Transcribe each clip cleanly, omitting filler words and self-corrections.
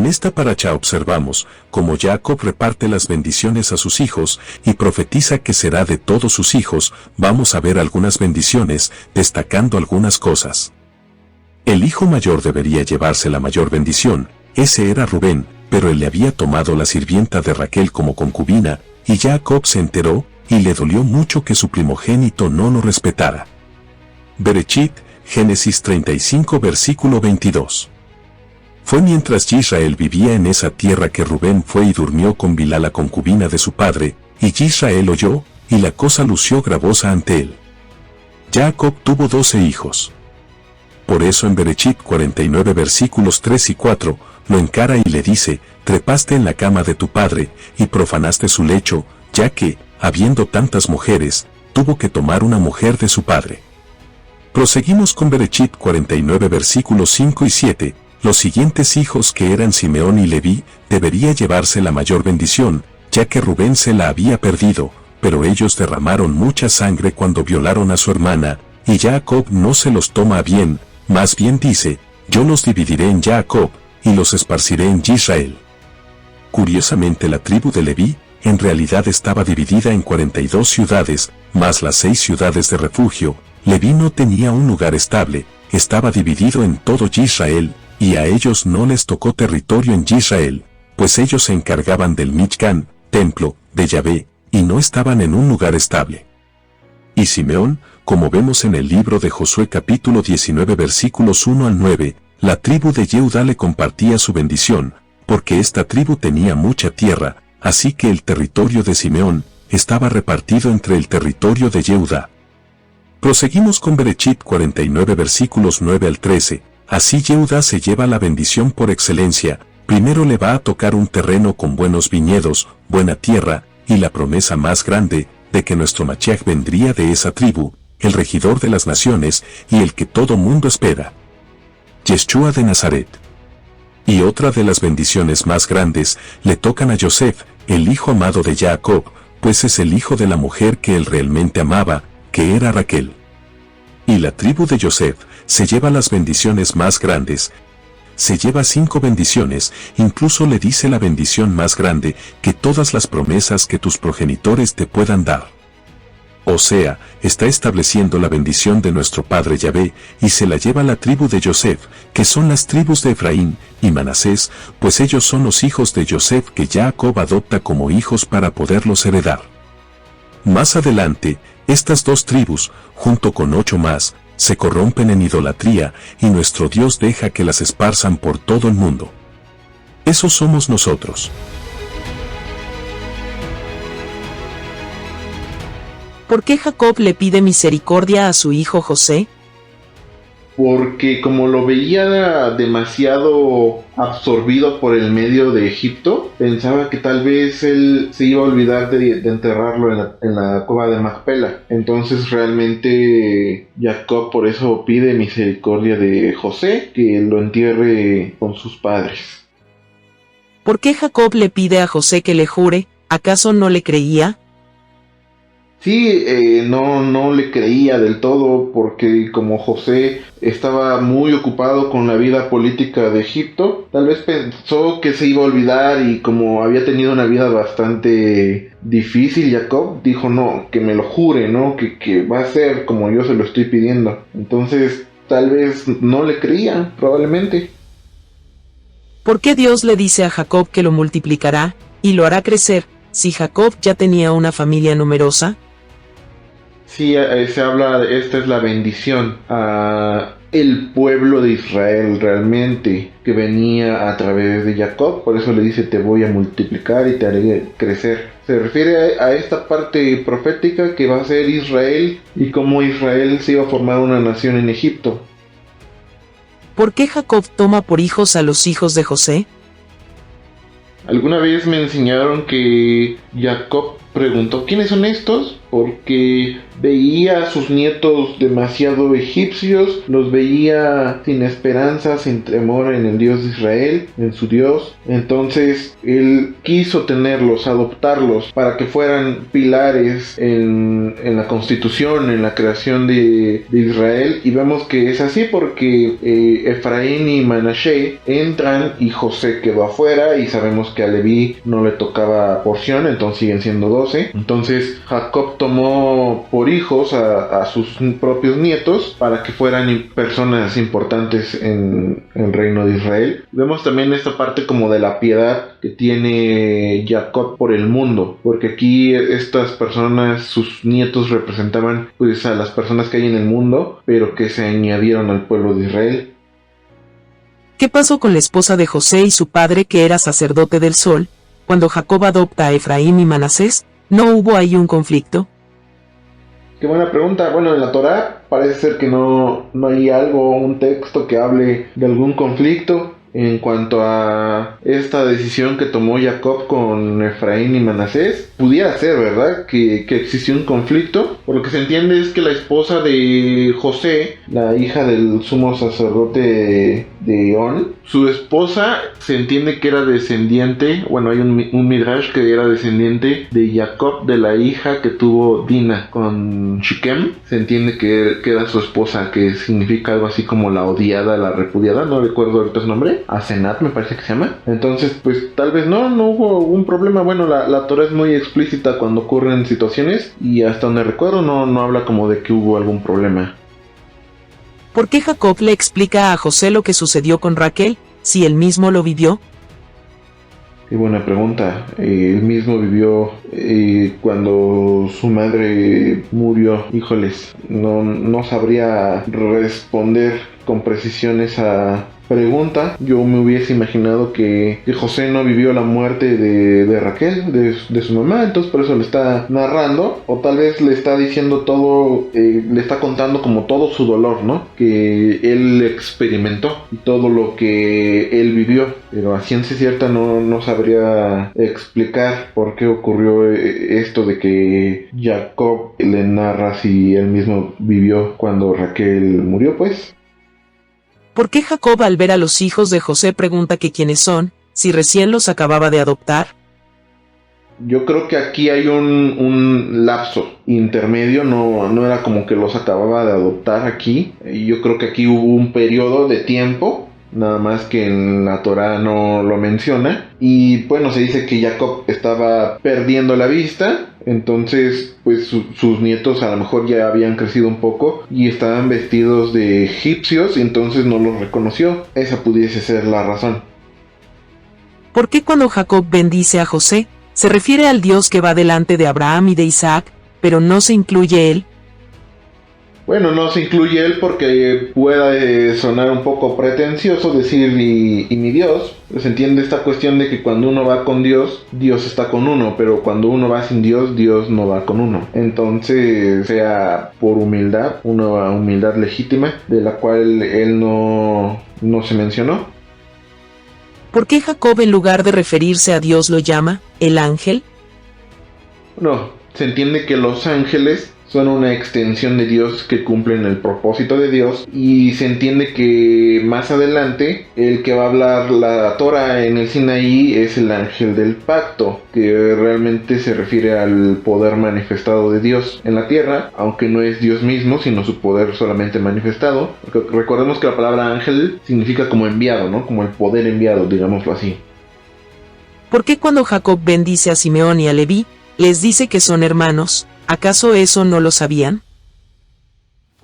esta paracha observamos cómo Jacob reparte las bendiciones a sus hijos y profetiza que será de todos sus hijos. Vamos a ver algunas bendiciones, destacando algunas cosas. El hijo mayor debería llevarse la mayor bendición, ese era Rubén, pero él le había tomado la sirvienta de Raquel como concubina, y Jacob se enteró, y le dolió mucho que su primogénito no lo respetara. Berechit, Génesis 35 versículo 22. Fue mientras Israel vivía en esa tierra que Rubén fue y durmió con Bilhá la concubina de su padre, y Israel oyó, y la cosa lució gravosa ante él. Jacob tuvo 12 hijos. Por eso en Berechit 49 versículos 3 y 4, lo encara y le dice, trepaste en la cama de tu padre, y profanaste su lecho, ya que, habiendo tantas mujeres, tuvo que tomar una mujer de su padre. Proseguimos con Berechit 49 versículos 5 y 7, los siguientes hijos que eran Simeón y Leví, debería llevarse la mayor bendición, ya que Rubén se la había perdido, pero ellos derramaron mucha sangre cuando violaron a su hermana, y Jacob no se los toma bien, más bien dice, yo los dividiré en Jacob, y los esparciré en Israel. Curiosamente la tribu de Leví, en realidad estaba dividida en 42 ciudades, más las 6 ciudades de refugio. Leví no tenía un lugar estable, estaba dividido en todo Israel, y a ellos no les tocó territorio en Israel, pues ellos se encargaban del Mishkan, templo, de Yahvé, y no estaban en un lugar estable. Y Simeón, como vemos en el libro de Josué capítulo 19 versículos 1 al 9, la tribu de Yehudá le compartía su bendición, porque esta tribu tenía mucha tierra, así que el territorio de Simeón estaba repartido entre el territorio de Yehudá. Proseguimos con Berechit 49 versículos 9 al 13, así Yehudá se lleva la bendición por excelencia, primero le va a tocar un terreno con buenos viñedos, buena tierra, y la promesa más grande, de que nuestro Mashiach vendría de esa tribu, el regidor de las naciones, y el que todo mundo espera. Yeshua de Nazaret. Y otra de las bendiciones más grandes, le tocan a Yosef, el hijo amado de Jacob, pues es el hijo de la mujer que él realmente amaba, que era Raquel. Y la tribu de Yosef se lleva las bendiciones más grandes, se lleva 5 bendiciones, incluso le dice la bendición más grande, que todas las promesas que tus progenitores te puedan dar. O sea, está estableciendo la bendición de nuestro padre Yahvé, y se la lleva la tribu de Yosef, que son las tribus de Efraín y Manasés, pues ellos son los hijos de Yosef que Jacob adopta como hijos para poderlos heredar. Más adelante, estas 2 tribus, junto con 8 más, se corrompen en idolatría, y nuestro Dios deja que las esparzan por todo el mundo. Esos somos nosotros. ¿Por qué Jacob le pide misericordia a su hijo José? Porque como lo veía demasiado absorbido por el medio de Egipto, pensaba que tal vez él se iba a olvidar de enterrarlo en la cueva de Macpela. Entonces realmente Jacob por eso pide misericordia de José, que lo entierre con sus padres. ¿Por qué Jacob le pide a José que le jure? ¿Acaso no le creía? Sí, no le creía del todo, porque como José estaba muy ocupado con la vida política de Egipto, tal vez pensó que se iba a olvidar, y como había tenido una vida bastante difícil Jacob, dijo no, que me lo jure, ¿no? Que va a ser como yo se lo estoy pidiendo. Entonces tal vez no le creía, probablemente. ¿Por qué Dios le dice a Jacob que lo multiplicará y lo hará crecer, si Jacob ya tenía una familia numerosa? Sí, se habla, esta es la bendición a el pueblo de Israel realmente, que venía a través de Jacob, por eso le dice te voy a multiplicar y te haré crecer. Se refiere a esta parte profética que va a ser Israel, y cómo Israel se iba a formar una nación en Egipto. ¿Por qué Jacob toma por hijos a los hijos de José? Alguna vez me enseñaron que Jacob preguntó ¿quiénes son estos? Porque veía a sus nietos demasiado egipcios, los veía sin esperanza, sin temor en el Dios de Israel, en su Dios. Entonces él quiso tenerlos, adoptarlos para que fueran pilares en la constitución, en la creación de Israel. Y vemos que es así porque Efraín y Manashe entran y José quedó afuera, y sabemos que a Leví no le tocaba porción, entonces siguen siendo 12. Entonces Jacob tomó por hijos a sus propios nietos para que fueran personas importantes en el reino de Israel. Vemos también esta parte como de la piedad que tiene Jacob por el mundo, porque aquí estas personas, sus nietos, representaban pues a las personas que hay en el mundo, pero que se añadieron al pueblo de Israel. ¿Qué pasó con la esposa de José y su padre, que era sacerdote del sol, cuando Jacob adopta a Efraín y Manasés? ¿No hubo ahí un conflicto? Qué buena pregunta. Bueno, en la Torá parece ser que no hay algo, un texto que hable de algún conflicto en cuanto a esta decisión que tomó Jacob con Efraín y Manasés. Pudiera ser, ¿verdad?, que existió un conflicto. Por lo que se entiende es que la esposa de José, la hija del sumo sacerdote de On, su esposa se entiende que era descendiente, bueno, hay un midrash que era descendiente de Jacob, de la hija que tuvo Dina con Shikem. Se entiende que era su esposa, que significa algo así como la odiada, la repudiada, no recuerdo ahorita su nombre, Asenat me parece que se llama. Entonces pues tal vez no hubo un problema. Bueno, la Torah es muy explícita cuando ocurren situaciones, y hasta donde recuerdo no habla como de que hubo algún problema. ¿Por qué Jacob le explica a José lo que sucedió con Raquel, si él mismo lo vivió? Qué buena pregunta. Él mismo vivió cuando su madre murió. Híjoles, no sabría responder con precisión esa pregunta. Yo me hubiese imaginado que José no vivió la muerte de Raquel, de su mamá, entonces por eso le está narrando, o tal vez le está diciendo todo, le está contando como todo su dolor, ¿no?, que él experimentó y todo lo que él vivió, pero a ciencia cierta no sabría explicar por qué ocurrió esto de que Jacob le narra si él mismo vivió cuando Raquel murió, pues. ¿Por qué Jacob, al ver a los hijos de José, pregunta que quiénes son, si recién los acababa de adoptar? Yo creo que aquí hay un lapso intermedio, no era como que los acababa de adoptar aquí. Yo creo que aquí hubo un periodo de tiempo, nada más que en la Torá no lo menciona. Y bueno, se dice que Jacob estaba perdiendo la vista, entonces pues sus nietos a lo mejor ya habían crecido un poco y estaban vestidos de egipcios, y entonces no los reconoció. Esa pudiese ser la razón. ¿Por qué cuando Jacob bendice a José, se refiere al Dios que va delante de Abraham y de Isaac, pero no se incluye él? Bueno, no se incluye él porque puede sonar un poco pretencioso decir y mi Dios. Pues entiende esta cuestión de que cuando uno va con Dios, Dios está con uno, pero cuando uno va sin Dios, Dios no va con uno. Entonces, sea por humildad, una humildad legítima, de la cual él no se mencionó. ¿Por qué Jacob, en lugar de referirse a Dios, lo llama el ángel? No, se entiende que los ángeles son una extensión de Dios que cumplen el propósito de Dios, y se entiende que más adelante el que va a hablar la Torah en el Sinaí es el ángel del pacto, que realmente se refiere al poder manifestado de Dios en la tierra, aunque no es Dios mismo, sino su poder solamente manifestado. Porque recordemos que la palabra ángel significa como enviado, ¿no?, como el poder enviado, digámoslo así. ¿Por qué cuando Jacob bendice a Simeón y a Leví, les dice que son hermanos? ¿Acaso eso no lo sabían?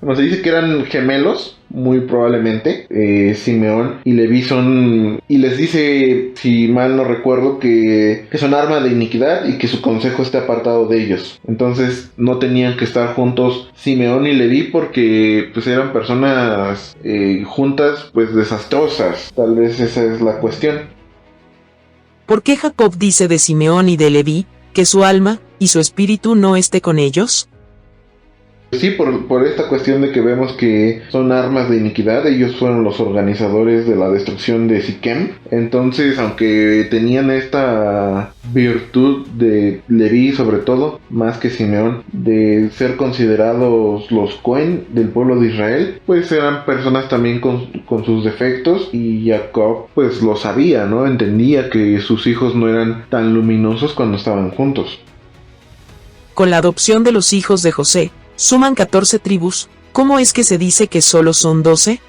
Bueno, se dice que eran gemelos, muy probablemente. Simeón y Leví son, y les dice, si mal no recuerdo, que son arma de iniquidad y que su consejo esté apartado de ellos. Entonces no tenían que estar juntos Simeón y Leví, porque pues eran personas juntas, pues desastrosas. Tal vez esa es la cuestión. ¿Por qué Jacob dice de Simeón y de Leví que su alma y su espíritu no esté con ellos? Sí, por esta cuestión de que vemos que son armas de iniquidad, ellos fueron los organizadores de la destrucción de Siquem. Entonces, aunque tenían esta virtud de Leví, sobre todo, más que Simeón, de ser considerados los Cohen del pueblo de Israel, pues eran personas también con sus defectos, y Jacob pues lo sabía, ¿no? Entendía que sus hijos no eran tan luminosos cuando estaban juntos. Con la adopción de los hijos de José, suman 14 tribus. ¿Cómo es que se dice que solo son 12?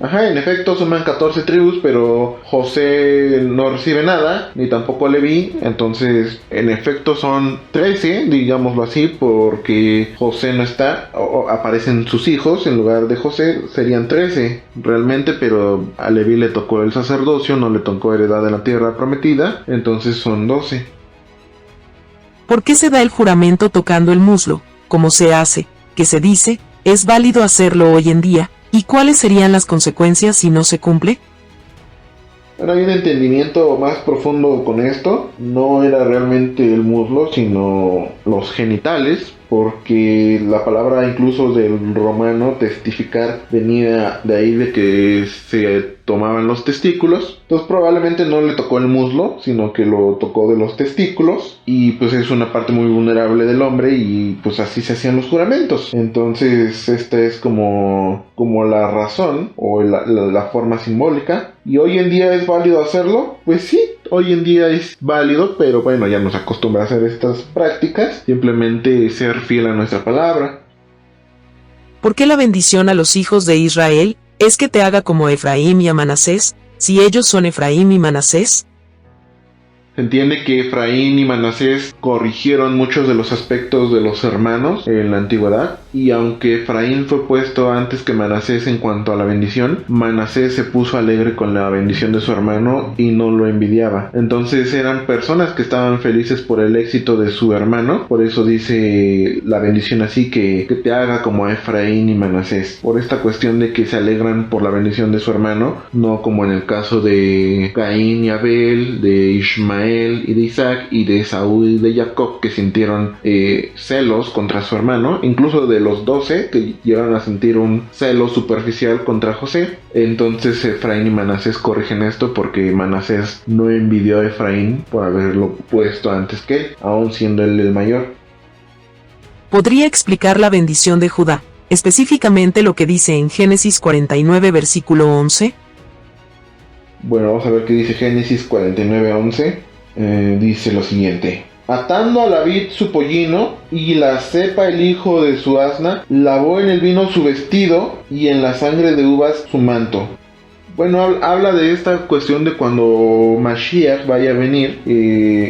Ajá, en efecto suman 14 tribus, pero José no recibe nada, ni tampoco Leví, entonces en efecto son 13, digámoslo así, porque José no está, o aparecen sus hijos en lugar de José, serían 13 realmente, pero a Leví le tocó el sacerdocio, no le tocó heredad de la tierra prometida, entonces son 12. ¿Por qué se da el juramento tocando el muslo, como se hace, que se dice, es válido hacerlo hoy en día? ¿Y cuáles serían las consecuencias si no se cumple? Bueno, hay un entendimiento más profundo con esto. No era realmente el muslo, sino los genitales, porque la palabra incluso del romano testificar venía de ahí, de que se tomaban los testículos. Entonces probablemente no le tocó el muslo, sino que lo tocó de los testículos, y pues es una parte muy vulnerable del hombre, y pues así se hacían los juramentos. Entonces esta es como la razón o la forma simbólica. ¿Y hoy en día es válido hacerlo? Pues sí, hoy en día es válido, pero bueno, ya nos acostumbra a hacer estas prácticas. Simplemente ser fiel a nuestra palabra. ¿Por qué la bendición a los hijos de Israel es que te haga como Efraín y a Manasés, si ellos son Efraín y Manasés? Se entiende que Efraín y Manasés corrigieron muchos de los aspectos de los hermanos en la antigüedad, y aunque Efraín fue puesto antes que Manasés en cuanto a la bendición, Manasés se puso alegre con la bendición de su hermano y no lo envidiaba. Entonces eran personas que estaban felices por el éxito de su hermano, por eso dice la bendición así, que te haga como Efraín y Manasés, por esta cuestión de que se alegran por la bendición de su hermano, no como en el caso de Caín y Abel, de Ismael y de Isaac, y de Saúl y de Jacob, que sintieron celos contra su hermano, incluso de los 12 que llegaron a sentir un celo superficial contra José. Entonces Efraín y Manasés corrigen esto, porque Manasés no envidió a Efraín por haberlo puesto antes que él, aun siendo él el mayor. ¿Podría explicar la bendición de Judá, específicamente lo que dice en Génesis 49 versículo 11? Bueno, vamos a ver qué dice Génesis 49:11. Dice lo siguiente: atando a la vid su pollino, y la cepa el hijo de su asna, lavó en el vino su vestido, y en la sangre de uvas su manto. Bueno, habla de esta cuestión de cuando Mashiach vaya a venir,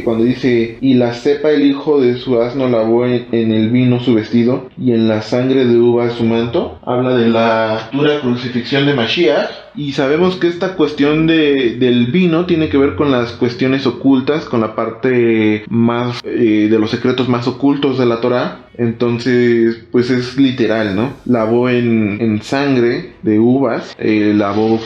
cuando dice, y la cepa el hijo de su asno lavó en el vino su vestido, y en la sangre de uvas su manto. Habla de la futura crucifixión de Mashiach. Y sabemos que esta cuestión del vino tiene que ver con las cuestiones ocultas, con la parte más de los secretos más ocultos de la Torá. Entonces, pues es literal, ¿no? Lavó en sangre de uvas, lavó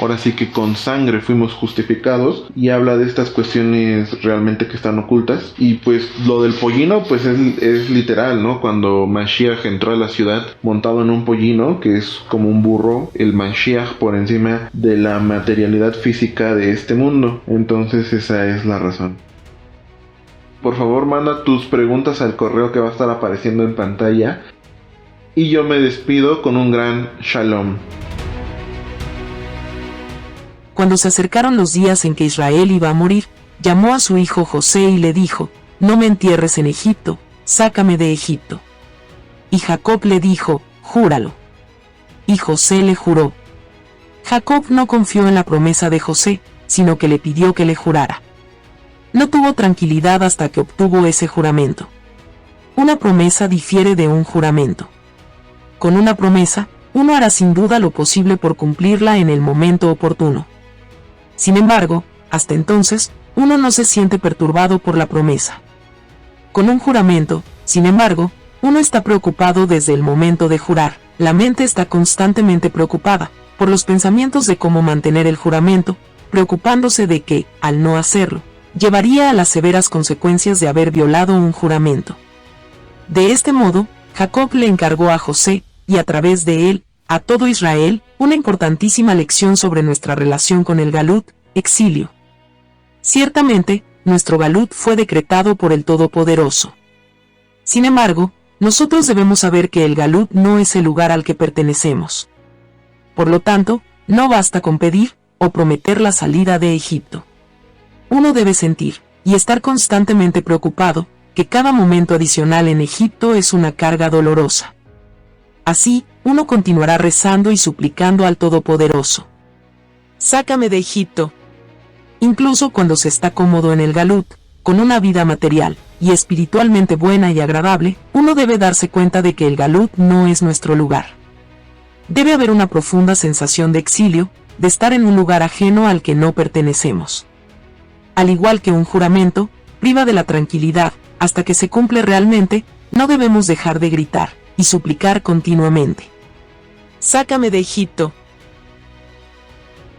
ahora sí que con sangre fuimos justificados, y habla de estas cuestiones realmente que están ocultas. Y pues lo del pollino, pues es literal, ¿no? Cuando Mashiach entró a la ciudad montado en un pollino, que es como un burro, el Mashiach por encima de la materialidad física de este mundo. Entonces esa es la razón. Por favor, manda tus preguntas al correo que va a estar apareciendo en pantalla. Y yo me despido con un gran shalom. Cuando se acercaron los días en que Israel iba a morir, llamó a su hijo José y le dijo, no me entierres en Egipto, sácame de Egipto. Y Jacob le dijo, júralo. Y José le juró. Jacob no confió en la promesa de José, sino que le pidió que le jurara. No tuvo tranquilidad hasta que obtuvo ese juramento. Una promesa difiere de un juramento. Con una promesa, uno hará sin duda lo posible por cumplirla en el momento oportuno. Sin embargo, hasta entonces, uno no se siente perturbado por la promesa. Con un juramento, sin embargo, uno está preocupado desde el momento de jurar. La mente está constantemente preocupada por los pensamientos de cómo mantener el juramento, preocupándose de que, al no hacerlo, llevaría a las severas consecuencias de haber violado un juramento. De este modo, Jacob le encargó a José, y a través de él, a todo Israel, una importantísima lección sobre nuestra relación con el galut, exilio. Ciertamente, nuestro galut fue decretado por el Todopoderoso. Sin embargo, nosotros debemos saber que el galut no es el lugar al que pertenecemos. Por lo tanto, no basta con pedir o prometer la salida de Egipto. Uno debe sentir, y estar constantemente preocupado, que cada momento adicional en Egipto es una carga dolorosa. Así, uno continuará rezando y suplicando al Todopoderoso. Sácame de Egipto. Incluso cuando se está cómodo en el galut, con una vida material y espiritualmente buena y agradable, uno debe darse cuenta de que el galut no es nuestro lugar. Debe haber una profunda sensación de exilio, de estar en un lugar ajeno al que no pertenecemos. Al igual que un juramento, priva de la tranquilidad, hasta que se cumple realmente, no debemos dejar de gritar y suplicar continuamente. Sácame de Egipto.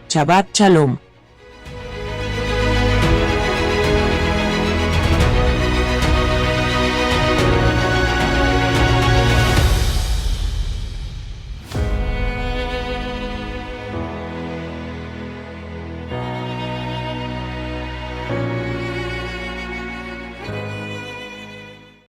Shabbat Shalom.